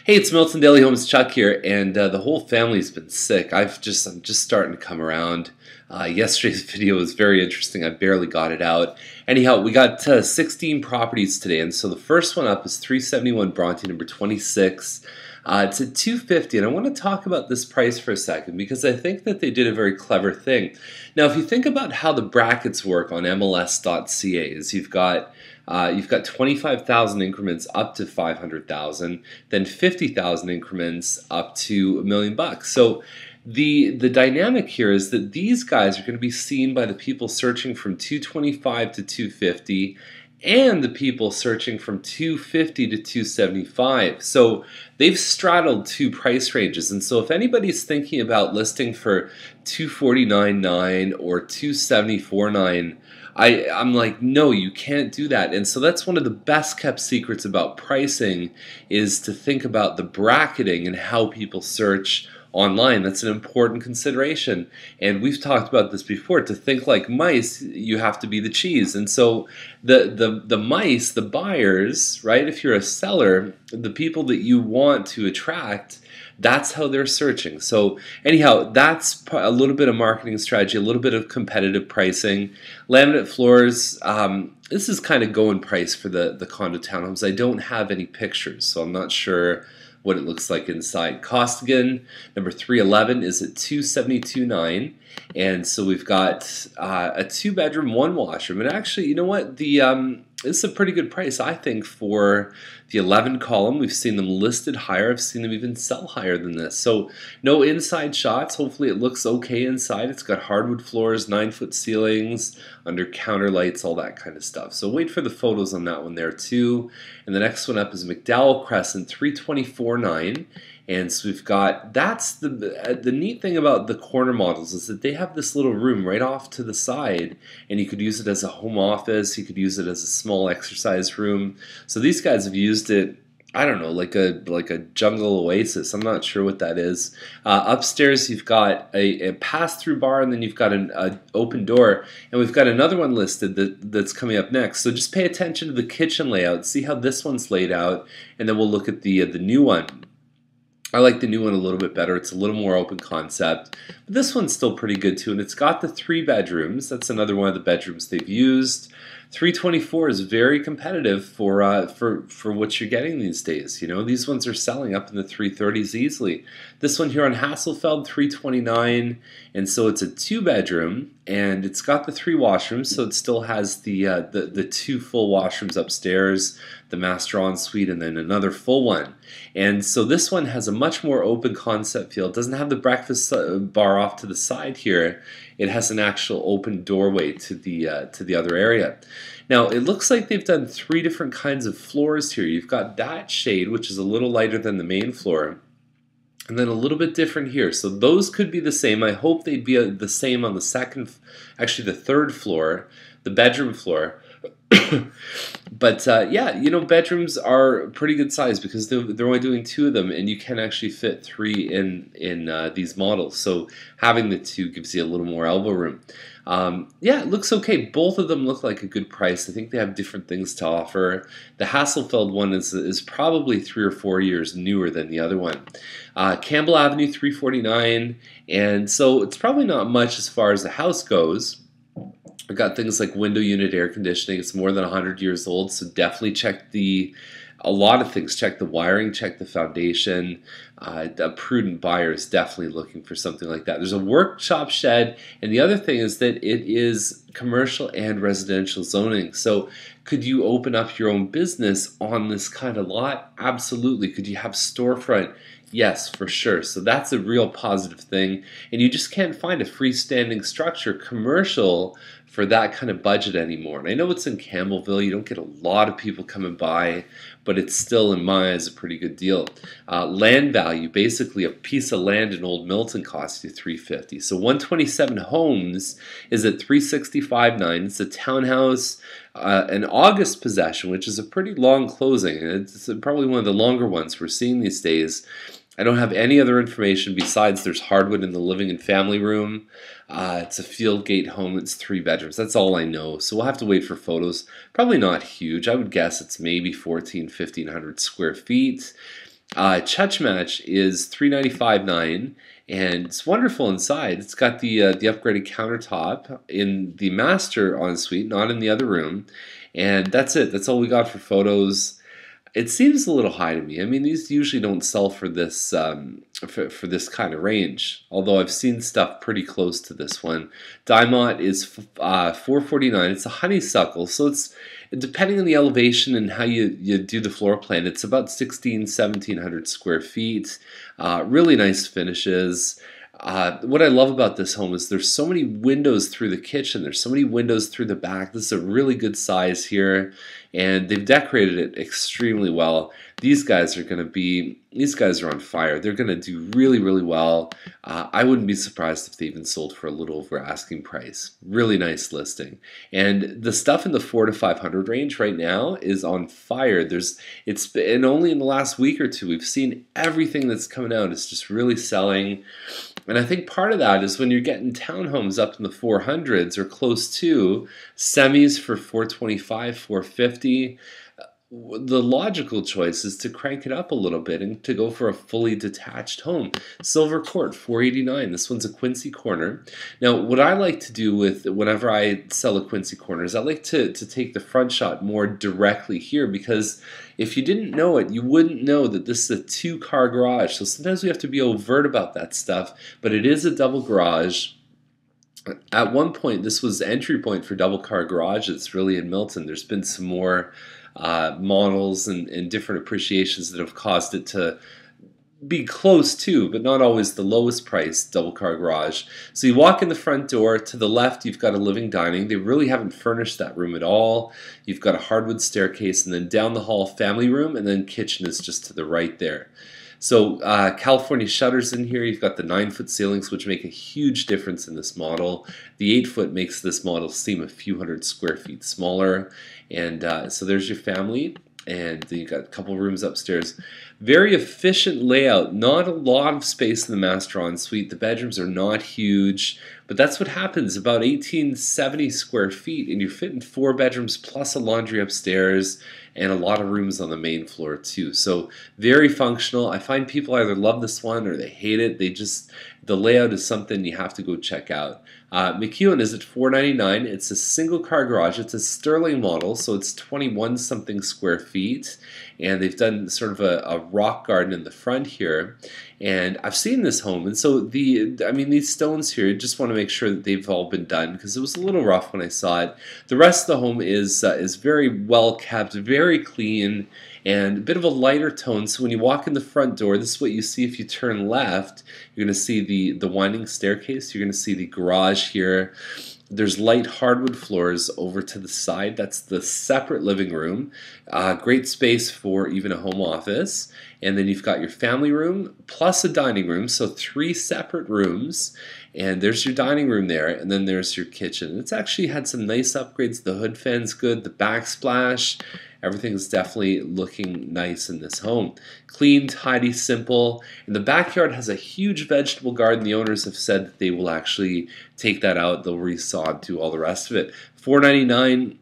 Hey, it's Milton Daily Homes Chuck here, and the whole family's been sick. I'm just starting to come around. Yesterday's video was very interesting. I barely got it out. Anyhow, we got 16 properties today, and so the first one up is 371 Bronte, number 26. It's at 250, and I want to talk about this price for a second because I think that they did a very clever thing. Now, if you think about how the brackets work on MLS.ca, is you've got 25,000 increments up to 500,000, then 50,000 increments up to $1 million. So the dynamic here is that these guys are going to be seen by the people searching from 225 to 250 and the people searching from 250 to 275. So they've straddled two price ranges. And so if anybody's thinking about listing for 249.9 or 274.9, I'm like, no, you can't do that. And so that's one of the best kept secrets about pricing, is to think about the bracketing and how people search online. That's an important consideration. And we've talked about this before. To think like mice, you have to be the cheese. And so the mice, the buyers, right? If you're a seller, the people that you want to attract, that's how they're searching. So anyhow, that's a little bit of marketing strategy, a little bit of competitive pricing. Laminate floors, this is kind of going price for the condo townhomes. I don't have any pictures, so I'm not sure what it looks like inside. Costigan, number 311, is at 272.9, and so we've got a 2-bedroom, 1 washroom. And actually, you know what? This is a pretty good price, I think, for the 11 column. We've seen them listed higher. I've seen them even sell higher than this. So no inside shots. Hopefully it looks okay inside. It's got hardwood floors, 9-foot ceilings, under counter lights, all that kind of stuff. So wait for the photos on that one there too. And the next one up is McDowell Crescent, 324.9. And so we've got, that's the neat thing about the corner models, is that they have this little room right off to the side, and you could use it as a home office, you could use it as a small exercise room. So these guys have used it, I don't know, like a jungle oasis. I'm not sure what that is. Upstairs you've got a pass-through bar, and then you've got an open door, and we've got another one listed that's coming up next. So just pay attention to the kitchen layout, see how this one's laid out, and then we'll look at the new one. I like the new one a little bit better. It's a little more open concept. But this one's still pretty good too, and it's got the 3 bedrooms. That's another one of the bedrooms they've used. 324 is very competitive for what you're getting these days. You know, these ones are selling up in the 330s easily. This one here on Hasselfeld, 329, and so it's a 2-bedroom, and it's got the 3 washrooms, so it still has the 2 full washrooms upstairs, the master ensuite, and then another full one. And so this one has a much more open concept feel. It doesn't have the breakfast bar off to the side here. It has an actual open doorway to the other area. Now it looks like they've done 3 different kinds of floors here. You've got that shade, which is a little lighter than the main floor, and then a little bit different here. So those could be the same. I hope they'd be the same on the the 3rd floor, the bedroom floor. But yeah, you know, bedrooms are pretty good size because they're only doing 2 of them, and you can actually fit 3 in these models. So having the 2 gives you a little more elbow room. Yeah, it looks okay. Both of them look like a good price. I think they have different things to offer. The Hasselfeld one is probably 3 or 4 years newer than the other one. Campbell Avenue, 349, and so it's probably not much as far as the house goes. I've got things like window unit air conditioning. It's more than 100 years old, so definitely check a lot of things. Check the wiring, check the foundation. A prudent buyer is definitely looking for something like that. There's a workshop shed, and the other thing is that it is commercial and residential zoning. So could you open up your own business on this kind of lot? Absolutely. Could you have storefront? Yes, for sure. So that's a real positive thing, and you just can't find a freestanding structure commercial for that kind of budget anymore. And I know it's in Campbellville. You don't get a lot of people coming by, but it's still, in my eyes, a pretty good deal. Land value, basically a piece of land in Old Milton costs you $350. So 127 Homes is at $365.9. It's a townhouse, an August possession, which is a pretty long closing. It's probably one of the longer ones we're seeing these days. I don't have any other information besides there's hardwood in the living and family room. It's a field gate home. It's 3 bedrooms. That's all I know. So we'll have to wait for photos. Probably not huge. I would guess it's maybe 1,500 square feet. Chutch Match is $395.9, and it's wonderful inside. It's got the upgraded countertop in the master ensuite, not in the other room, and that's it. That's all we got for photos. It seems a little high to me. I mean, these usually don't sell for this for this kind of range. Although I've seen stuff pretty close to this one. Dimont is $449. It's a honeysuckle, so it's depending on the elevation and how you do the floor plan. It's about 1,700 square feet. Really nice finishes. What I love about this home is there's so many windows through the kitchen. There's so many windows through the back. This is a really good size here, and they've decorated it extremely well. These guys are on fire. They're going to do really, really well. I wouldn't be surprised if they even sold for a little over asking price. Really nice listing. And the stuff in the 400 to 500 range right now is on fire. And only in the last week or two we've seen everything that's coming out. It's just really selling. And I think part of that is when you're getting townhomes up in the 400s or close to, semis for 425, 450, the logical choice is to crank it up a little bit and to go for a fully detached home. Silver Court, $489. This one's a Quincy corner. Now, what I like to do with whenever I sell a Quincy corner is I like to take the front shot more directly here, because if you didn't know it, you wouldn't know that this is a two-car garage. So sometimes we have to be overt about that stuff, but it is a double garage. At one point, this was the entry point for double car garages, really, in Milton. There's been some more models and different appreciations that have caused it to be close to, but not always the lowest price double car garage. So you walk in the front door, to the left you've got a living dining. They really haven't furnished that room at all. You've got a hardwood staircase, and then down the hall family room, and then kitchen is just to the right there. So California shutters in here. You've got the 9-foot ceilings, which make a huge difference in this model. The 8-foot makes this model seem a few hundred square feet smaller. And so there's your family, and then you've got a couple rooms upstairs. Very efficient layout. Not a lot of space in the master ensuite. The bedrooms are not huge, but that's what happens. About 1,870 square feet, and you're fitting 4 bedrooms plus a laundry upstairs, and a lot of rooms on the main floor too. So very functional. I find people either love this one or they hate it. The layout is something you have to go check out. McEwen is at $499. It's a single car garage. It's a Sterling model, so it's 21 something square feet, and they've done sort of a rock garden in the front here. And I've seen this home, and so these stones here, just want to make sure that they've all been done, because it was a little rough when I saw it. The rest of the home is very well kept, very clean, and a bit of a lighter tone. So when you walk in the front door, this is what you see. If you turn left, you're going to see the winding staircase. You're going to see the garage here. There's light hardwood floors over to the side. That's the separate living room. Great space for even a home office. And then you've got your family room plus a dining room, so 3 separate rooms. And there's your dining room there, and then there's your kitchen. It's actually had some nice upgrades. The hood fan's good, the backsplash. Everything's definitely looking nice in this home. Clean, tidy, simple. And the backyard has a huge vegetable garden. The owners have said that they will actually take that out. They'll resod, do all the rest of it. $499.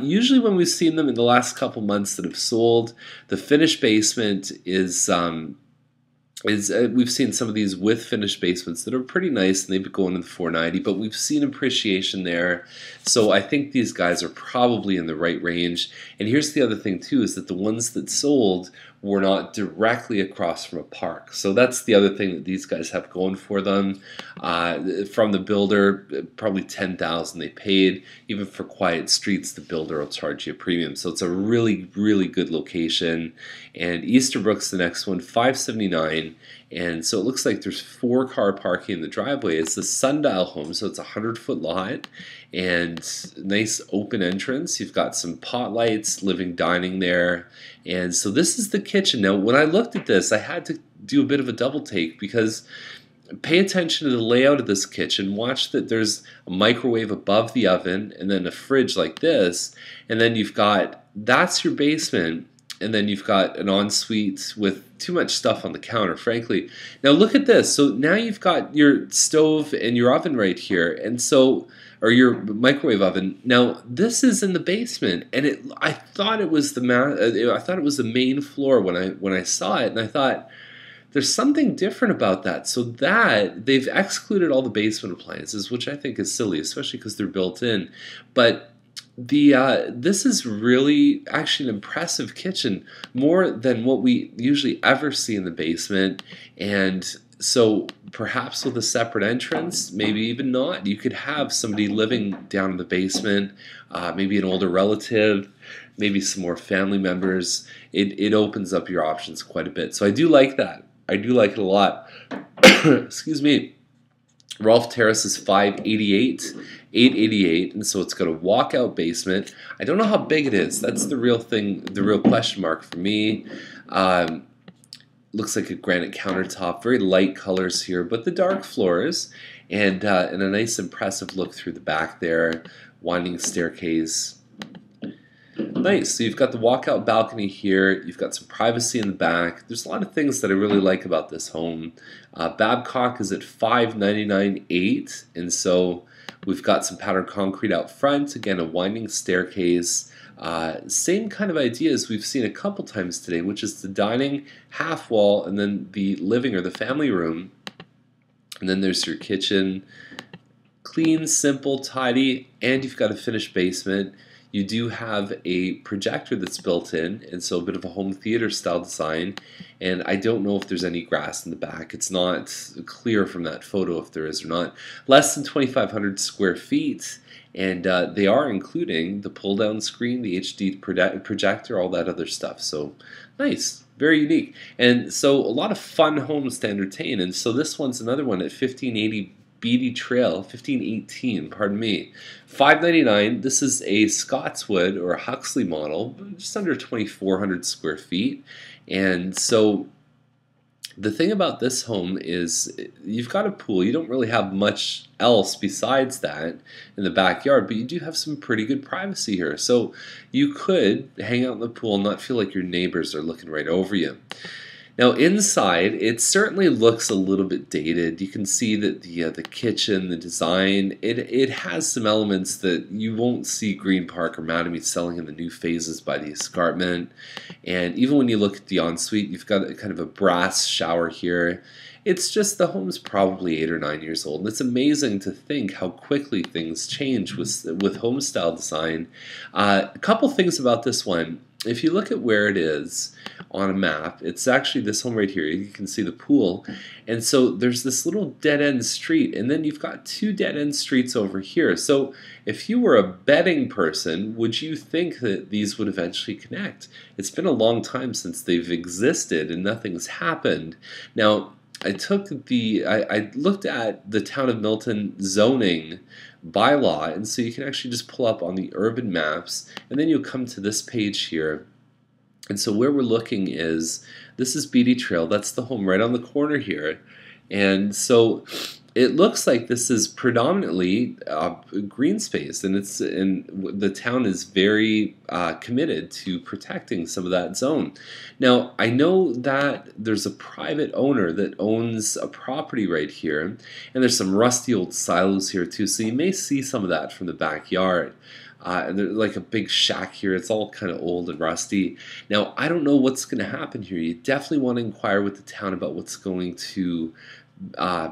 Usually when we've seen them in the last couple months that have sold, the finished basement is we've seen some of these with finished basements that are pretty nice, and they've been going in the $490, but we've seen appreciation there. So I think these guys are probably in the right range. And here's the other thing too, is that the ones that sold were not directly across from a park. So that's the other thing that these guys have going for them. From the builder, probably $10,000 they paid. Even for quiet streets, the builder will charge you a premium. So it's a really, really good location. And Easterbrook's the next one, $579. And so it looks like there's 4-car parking in the driveway. It's the Sundial home, so it's a 100-foot lot and nice open entrance. You've got some pot lights, living dining there. And so this is the kitchen. Now, when I looked at this, I had to do a bit of a double take, because pay attention to the layout of this kitchen. Watch that there's a microwave above the oven, and then a fridge like this. And then you've got, that's your basement. and then you've got an ensuite with too much stuff on the counter, frankly. Now look at this. So now you've got your stove and your oven right here, and so, or your microwave oven. Now this is in the basement, and I thought it was the main floor when I saw it, and I thought there's something different about that. So that they've excluded all the basement appliances, which I think is silly, especially because they're built in. But this is really actually an impressive kitchen, more than what we usually ever see in the basement. And so perhaps with a separate entrance, maybe even not. You could have somebody living down in the basement, maybe an older relative, maybe some more family members. It opens up your options quite a bit. So I do like that. I do like it a lot. Excuse me. Rolf Terrace is 888, and so it's got a walkout basement. I don't know how big it is. That's the real thing, the real question mark for me. Looks like a granite countertop, very light colors here, but the dark floors, and a nice impressive look through the back there. Winding staircase. Nice. So you've got the walkout balcony here. You've got some privacy in the back. There's a lot of things that I really like about this home. Babcock is at $599,800, and so we've got some powdered concrete out front. Again, a winding staircase. Same kind of idea as we've seen a couple times today, which is the dining half wall and then the living or the family room. And then there's your kitchen. Clean, simple, tidy, and you've got a finished basement. You do have a projector that's built in, and so a bit of a home theater style design. And I don't know if there's any grass in the back. It's not clear from that photo if there is or not. Less than 2,500 square feet, and they are including the pull-down screen, the HD projector, all that other stuff. So nice, very unique. And so a lot of fun homes to entertain. And so this one's another one at 1580 Beatty Trail, 1518, pardon me. $599. This is a Scotswood or a Huxley model, just under 2,400 square feet. And so the thing about this home is you've got a pool. You don't really have much else besides that in the backyard, but you do have some pretty good privacy here. So you could hang out in the pool and not feel like your neighbors are looking right over you. Now inside, it certainly looks a little bit dated. You can see that the kitchen, the design, it has some elements that you won't see Green Park or Mattamy selling in the new phases by the escarpment. And even when you look at the ensuite, you've got a kind of a brass shower here. It's just the home's probably 8 or 9 years old, and it's amazing to think how quickly things change with home style design. A couple things about this one. If you look at where it is on a map, it's actually this home right here. You can see the pool. And so there's this little dead-end street, and then you've got two dead-end streets over here. So if you were a betting person, would you think that these would eventually connect? It's been a long time since they've existed, and nothing's happened. Now, I looked at the town of Milton zoning bylaw, and so you can actually just pull up on the urban maps, and then you'll come to this page here. And so where we're looking is, this is Beatty Trail. That's the home right on the corner here. And so it looks like this is predominantly green space, and the town is very committed to protecting some of that zone. Now, I know that there's a private owner that owns a property right here, and there's some rusty old silos here too, so you may see some of that from the backyard. And there's like a big shack here. It's all kind of old and rusty. Now, I don't know what's going to happen here. You definitely want to inquire with the town about what's going to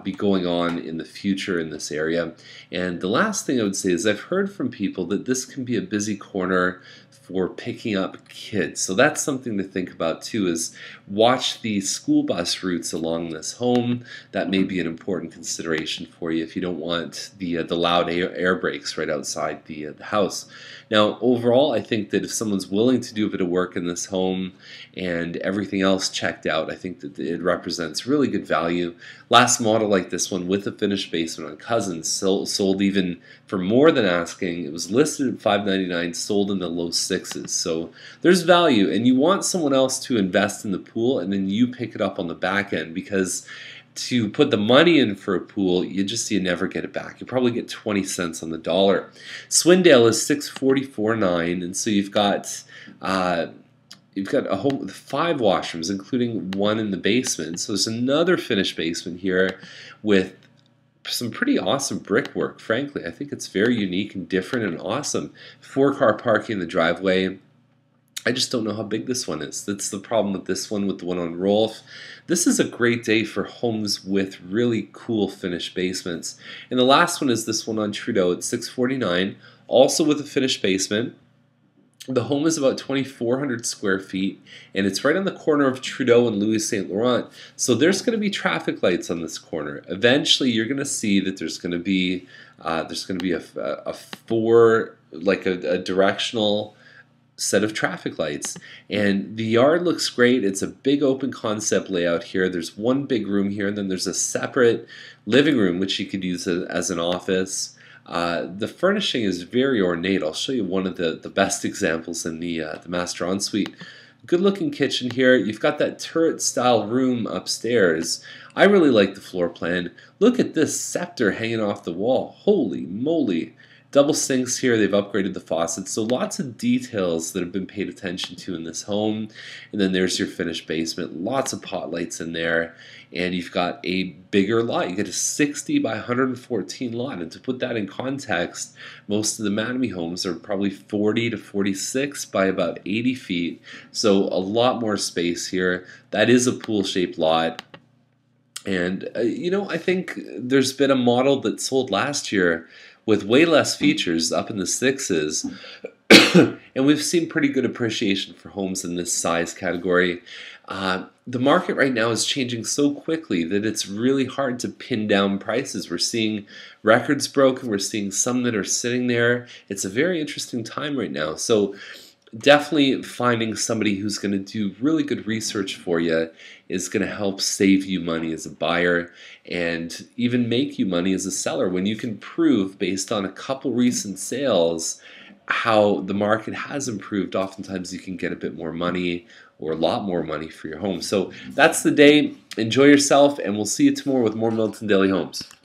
be going on in the future in this area. And the last thing I would say is I've heard from people that this can be a busy corner for picking up kids. So that's something to think about too, is watch the school bus routes along this home. That may be an important consideration for you if you don't want the loud air brakes right outside the house. Now overall, I think that if someone's willing to do a bit of work in this home and everything else checked out, I think that it represents really good value. Last model like this one with a finished basement on Cousins sold even for more than asking. It was listed at $599, sold in the low sixes. So there's value, and you want someone else to invest in the pool, and then you pick it up on the back end, because to put the money in for a pool, you never get it back. You probably get 20 cents on the dollar. Swindale is $644.9, and so you've got You've got a home with 5 washrooms, including one in the basement. So there's another finished basement here with some pretty awesome brickwork, frankly. I think it's very unique and different and awesome. 4-car parking in the driveway. I just don't know how big this one is. That's the problem with this one, with the one on Rolf. This is a great day for homes with really cool finished basements. And the last one is this one on Trudeau at 649, also with a finished basement. The home is about 2,400 square feet, and it's right on the corner of Trudeau and Louis St. Laurent. So there's going to be traffic lights on this corner. Eventually, you're going to see that there's going to be a directional set of traffic lights, and the yard looks great. It's a big open concept layout here. There's one big room here, and then there's a separate living room which you could use as an office. The furnishing is very ornate. I'll show you one of the best examples in the master ensuite. Good looking kitchen here. You've got that turret style room upstairs. I really like the floor plan. Look at this scepter hanging off the wall. Holy moly. Double sinks here. They've upgraded the faucets. So lots of details that have been paid attention to in this home. And then there's your finished basement. Lots of pot lights in there. And you've got a bigger lot. You get a 60 by 114 lot. And to put that in context, most of the Mattamy homes are probably 40 to 46 by about 80 feet. So a lot more space here. That is a pool-shaped lot. And, I think there's been a model that sold last year with way less features, up in the 6s. And we've seen pretty good appreciation for homes in this size category. The market right now is changing so quickly that it's really hard to pin down prices. We're seeing records broken. We're seeing some that are sitting there. It's a very interesting time right now. So definitely finding somebody who's going to do really good research for you is going to help save you money as a buyer and even make you money as a seller when you can prove, based on a couple recent sales, how the market has improved. Oftentimes you can get a bit more money or a lot more money for your home. So that's the day. Enjoy yourself, and we'll see you tomorrow with more Milton Daily Homes.